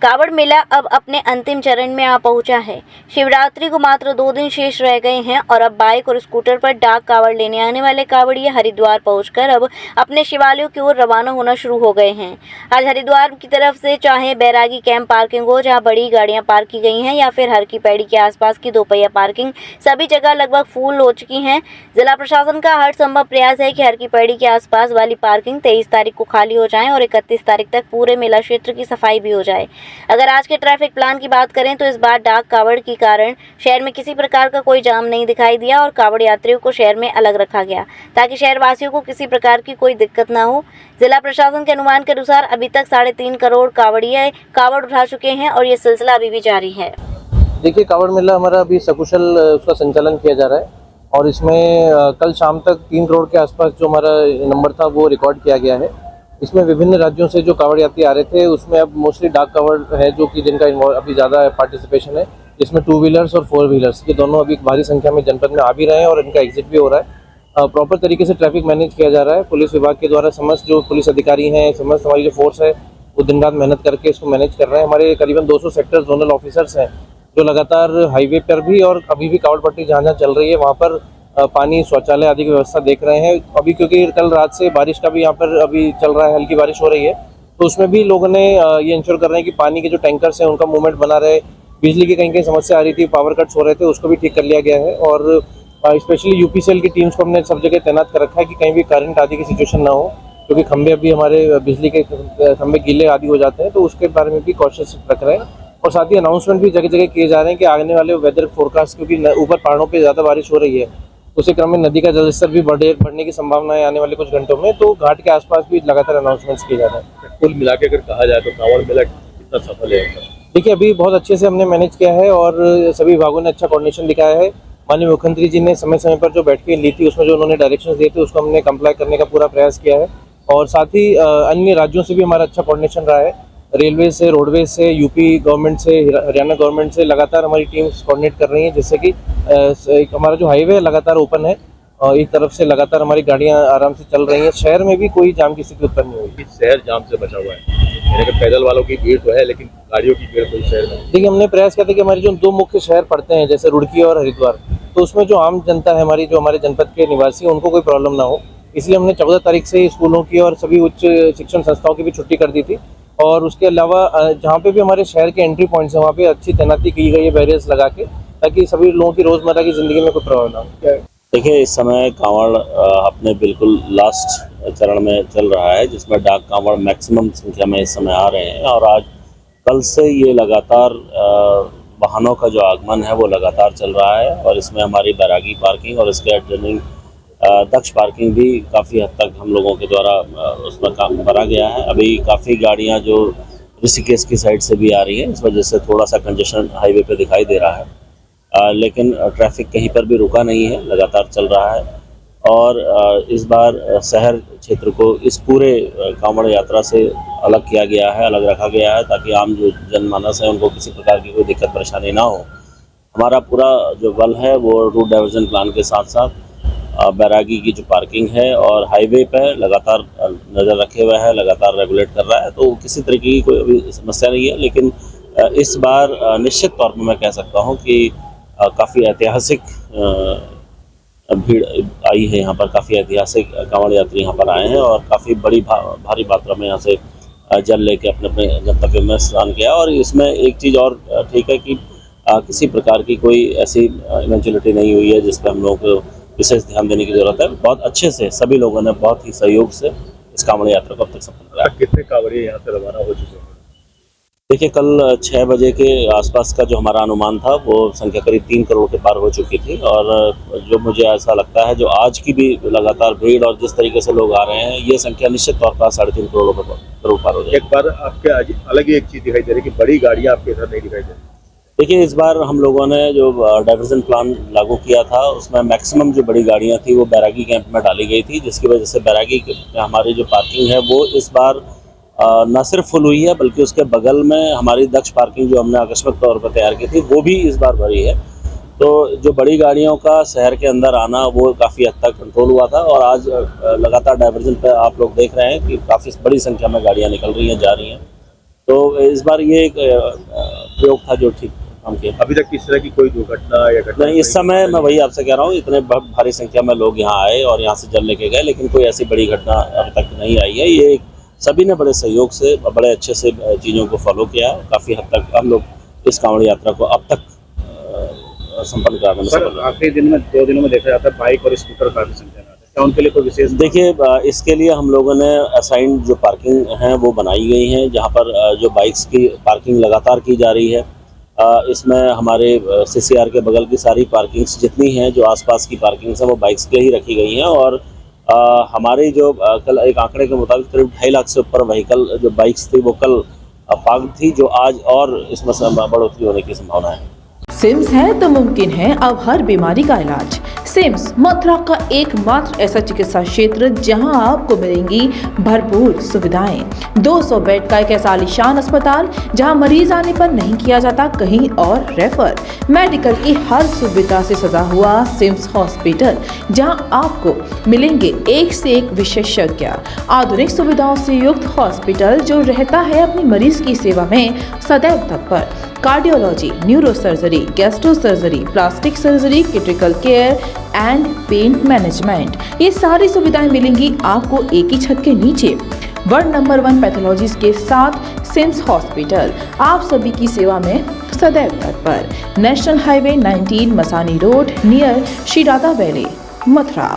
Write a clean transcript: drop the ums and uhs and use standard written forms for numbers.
कावड़ मेला अब अपने अंतिम चरण में आ पहुंचा है। शिवरात्रि को मात्र 2 दिन शेष रह गए हैं और अब बाइक और स्कूटर पर डाक कावड़ लेने आने वाले कावड़िए हरिद्वार पहुंचकर अब अपने शिवालयों की ओर रवाना होना शुरू हो गए हैं। आज हरिद्वार की तरफ से चाहे बैरागी कैंप पार्किंग हो जहां बड़ी गाड़ियां पार्क की गई हैं या फिर हर की पैड़ी के आसपास की दोपहिया पार्किंग, सभी जगह लगभग फुल हो चुकी हैं। जिला प्रशासन का हर संभव प्रयास है कि हर की पैड़ी के आसपास वाली पार्किंग 23 तारीख को खाली हो जाए और 31 तारीख तक पूरे मेला क्षेत्र की सफाई भी हो जाए। अगर आज के ट्रैफिक प्लान की बात करें तो इस बार डाक कावड़ के कारण शहर में किसी प्रकार का कोई जाम नहीं दिखाई दिया और कावड़ यात्रियों को शहर में अलग रखा गया ताकि शहर वासियों को किसी प्रकार की कोई दिक्कत ना हो। जिला प्रशासन के अनुमान के अनुसार अभी तक 3.5 करोड़ कावड़िए कावड़ उठा चुके हैं और ये सिलसिला अभी भी जारी है। देखिए, कावड़ मेला हमारा अभी सकुशल उसका संचालन किया जा रहा है और इसमें कल शाम तक 3 करोड़ के आसपास जो हमारा नंबर था वो रिकॉर्ड किया गया है। इसमें विभिन्न राज्यों से जो कावड़ यात्री आ रहे थे उसमें अब मोस्टली डाक कावड़ है जो कि जिनका अभी ज़्यादा पार्टिसिपेशन है, जिसमें 2 व्हीलर्स और 4 व्हीलर्स ये दोनों अभी भारी संख्या में जनपद में आ भी रहे हैं और इनका एग्जिट भी हो रहा है। प्रॉपर तरीके से ट्रैफिक मैनेज किया जा रहा है। पुलिस विभाग के द्वारा समस्त जो पुलिस अधिकारी हैं, समस्त हमारी जो फोर्स है वो दिन रात मेहनत करके इसको मैनेज कर रहे हैं। हमारे करीबन 200 सेक्टर जोनल ऑफिसर्स हैं जो लगातार हाईवे पर भी और अभी भी कावड़ पट्टी जहाँ जहाँ चल रही है वहाँ पर पानी, शौचालय आदि की व्यवस्था देख रहे हैं। अभी क्योंकि कल रात से बारिश का भी यहाँ पर अभी चल रहा है, हल्की बारिश हो रही है, तो उसमें भी लोगों ने ये इंश्योर कर रहे हैं कि पानी के जो टैंकर्स हैं उनका मूवमेंट बना रहे। बिजली की कहीं कहीं समस्या आ रही थी, पावर कट्स हो रहे थे, उसको भी ठीक कर लिया गया है और स्पेशली यूपीसीएल की टीम्स को हमने सब जगह तैनात कर रखा है कि कहीं भी करंट आदि की सिचुएशन ना हो, क्योंकि खंभे अभी हमारे बिजली के खंभे गीले आदि हो जाते हैं, तो उसके बारे में भी कॉशियस रख रहे हैं। और साथ ही अनाउंसमेंट भी जगह जगह किए जा रहे हैं कि आने वाले वेदर फोरकास्ट, क्योंकि ऊपर पहाड़ों पे ज़्यादा बारिश हो रही है, उसी क्रम में नदी का जलस्तर भी बढ़ने की संभावना है आने वाले कुछ घंटों में, तो घाट के आसपास भी लगातार अनाउंसमेंट्स किए जा रहे हैं। कुल मिला के अगर कहा जाए तो कावड़ मेला कितना सफल है? देखिए, अभी बहुत अच्छे से हमने मैनेज किया है और सभी विभागों ने अच्छा कोऑर्डिनेशन दिखाया है। माननीय मुख्यमंत्री जी ने समय समय पर जो बैठकें ली थी उसमें जो उन्होंने डायरेक्शंस दिए थे उसको हमने कंप्लाई करने का पूरा प्रयास किया है और साथ ही अन्य राज्यों से भी हमारा अच्छा कोऑर्डिनेशन रहा है। रेलवे से, रोडवेज से, यूपी गवर्नमेंट से, हरियाणा गवर्नमेंट से लगातार हमारी टीम्स कोऑर्डिनेट कर रही हैं, जिससे कि हमारा जो हाईवे है लगातार ओपन है और एक तरफ से लगातार हमारी गाड़ियां आराम से चल रही हैं। शहर में भी कोई जाम की स्थिति उत्पन्न नहीं हुई। शहर जाम से बचा हुआ है, यानी कि पैदल वालों की भीड़ तो है लेकिन गाड़ियों की भीड़ कोई शहर में। देखिए, हमने प्रयास किया था कि हमारे जो 2 मुख्य शहर पड़ते हैं जैसे रुड़की और हरिद्वार, तो उसमें जो आम जनता है हमारी, जो हमारे जनपद के निवासी, उनको कोई प्रॉब्लम ना हो, इसलिए हमने 14 तारीख से स्कूलों की और सभी उच्च शिक्षण संस्थाओं की भी छुट्टी कर दी थी। और उसके अलावा जहाँ पे भी हमारे शहर के एंट्री पॉइंट्स हैं वहाँ पे अच्छी तैनाती की गई है बैरियर्स लगा के, ताकि सभी लोगों की रोज़मर्रा की ज़िंदगी में कोई प्रभाव ना हो। देखिए, इस समय कांवड़ अपने बिल्कुल लास्ट चरण में चल रहा है, जिसमें डाक कांवड़ मैक्सिमम संख्या में इस समय आ रहे हैं और आज कल से ये लगातार वाहनों का जो आगमन है वो लगातार चल रहा है और इसमें हमारी बैरागी पार्किंग और इसके एडजॉइनिंग दक्ष पार्किंग भी काफ़ी हद तक हम लोगों के द्वारा उसमें काम करा गया है। अभी काफ़ी गाड़ियाँ जो ऋषिकेश की साइड से भी आ रही हैं, इस वजह से थोड़ा सा कंजेशन हाईवे पे दिखाई दे रहा है, लेकिन ट्रैफिक कहीं पर भी रुका नहीं है, लगातार चल रहा है। और इस बार शहर क्षेत्र को इस पूरे कांवड़ यात्रा से अलग किया गया है, अलग रखा गया है, ताकि आम जो जनमानस है उनको किसी प्रकार की कोई दिक्कत परेशानी ना हो। हमारा पूरा जो बल है वो रूट डाइवर्जन प्लान के साथ साथ बैरागी की जो पार्किंग है और हाईवे पर लगातार नज़र रखे हुए है, लगातार रेगुलेट कर रहा है, तो किसी तरीके की कोई अभी समस्या नहीं है। लेकिन इस बार निश्चित तौर पर मैं कह सकता हूँ कि काफ़ी ऐतिहासिक भीड़ आई है यहाँ पर, काफ़ी ऐतिहासिक कांवड़ यात्री यहाँ पर आए हैं और काफ़ी बड़ी भारी मात्रा में यहाँ से जल लेके अपने अपने गंतव्य में स्नान किया। और इसमें एक चीज़ और ठीक है कि किसी प्रकार की कोई ऐसी इवेंचुअलिटी नहीं हुई है जिस पर हम लोगों को विशेष ध्यान देने की जरूरत है। बहुत अच्छे से सभी लोगों ने बहुत ही सहयोग से इस कांवड़ यात्रा को अब तक सफल कराया। कितने कांवड़िए यहाँ से रवाना हो चुके हैं? देखिए, कल 6 बजे के आसपास का जो हमारा अनुमान था वो संख्या करीब 3 करोड़ के पार हो चुकी थी और जो मुझे ऐसा लगता है जो आज की भी लगातार भीड़ और जिस तरीके से लोग आ रहे हैं, ये संख्या निश्चित तौर पर 3.5 करोड़ पार हो जाएगी। एक बार आपके आज अलग ही एक चीज़ दिखाई दे रही है कि बड़ी गाड़ियाँ आपके इधर नहीं दिखाई दे रही। देखिए, इस बार हम लोगों ने जो डाइवर्जन प्लान लागू किया था उसमें मैक्सिमम जो बड़ी गाड़ियाँ थी वो बैरागी कैंप में डाली गई थी, जिसकी वजह से बैरागी में हमारी जो पार्किंग है वो इस बार न सिर्फ फुल हुई है बल्कि उसके बगल में हमारी दक्ष पार्किंग जो हमने आकस्मिक तौर पर तैयार की थी वो भी इस बार भरी है। तो जो बड़ी गाड़ियों का शहर के अंदर आना वो काफ़ी हद तक कंट्रोल हुआ था और आज लगातार डाइवर्जन पर आप लोग देख रहे हैं कि काफ़ी बड़ी संख्या में गाड़ियाँ निकल रही हैं, जा रही हैं। तो इस बार ये एक प्रयोग था जो ठीक काम किया। अभी तक किस तरह की कोई दुर्घटना या घटना नहीं, इस समय मैं वही आपसे कह रहा हूँ, इतने भारी संख्या में लोग यहाँ आए और यहाँ से जल लेके गए, लेकिन कोई ऐसी बड़ी घटना अब तक नहीं आई है। ये सभी ने बड़े सहयोग से बड़े अच्छे से चीज़ों को फॉलो किया। काफ़ी हद तक हम लोग इस कांवड़ यात्रा को अब तक संपन्न कराने में सफल रहे। आखिरी दिन में 2 दिनों में देखा जाता है बाइक और स्कूटर काफी संख्या में आते हैं, क्या उनके लिए कोई विशेष देखिए, इसके लिए हम लोगों ने असाइंड जो पार्किंग हैं वो बनाई गई हैं, जहाँ पर जो बाइक्स की पार्किंग लगातार की जा रही है। इसमें हमारे CCR के बगल की सारी पार्किंग्स जितनी हैं, जो आसपास की पार्किंग्स हैं, वो बाइक्स के ही रखी गई हैं। और हमारी जो कल एक आंकड़े के मुताबिक करीब 2.5 लाख से ऊपर व्हीकल जो बाइक्स थी वो कल पार्क थी, जो आज और इसमें बढ़ोतरी होने की संभावना है। सिम्स है तो मुमकिन है अब हर बीमारी का इलाज। सिम्स मथुरा का एकमात्र ऐसा चिकित्सा क्षेत्र जहां आपको मिलेंगी भरपूर सुविधाएं। 200 बेड का एक ऐसा आलीशान अस्पताल जहां मरीज आने पर नहीं किया जाता कहीं और रेफर। मेडिकल की हर सुविधा से सजा हुआ सिम्स हॉस्पिटल, जहां आपको मिलेंगे एक से एक विशेषज्ञ। आधुनिक सुविधाओं से युक्त हॉस्पिटल जो रहता है अपनी मरीज की सेवा में सदैव तत्पर। Cardiology, neurosurgery, gastro surgery, plastic surgery, critical care and pain management, ये सारी सुविधाएं मिलेंगी आपको एक ही छत के नीचे। वर्ल्ड नंबर 1 पैथोलॉजिस्ट के साथ सिम्स हॉस्पिटल आप सभी की सेवा में सदैव तत्पर। National highway 19 Masani road near Shri Radha valley, Mathura.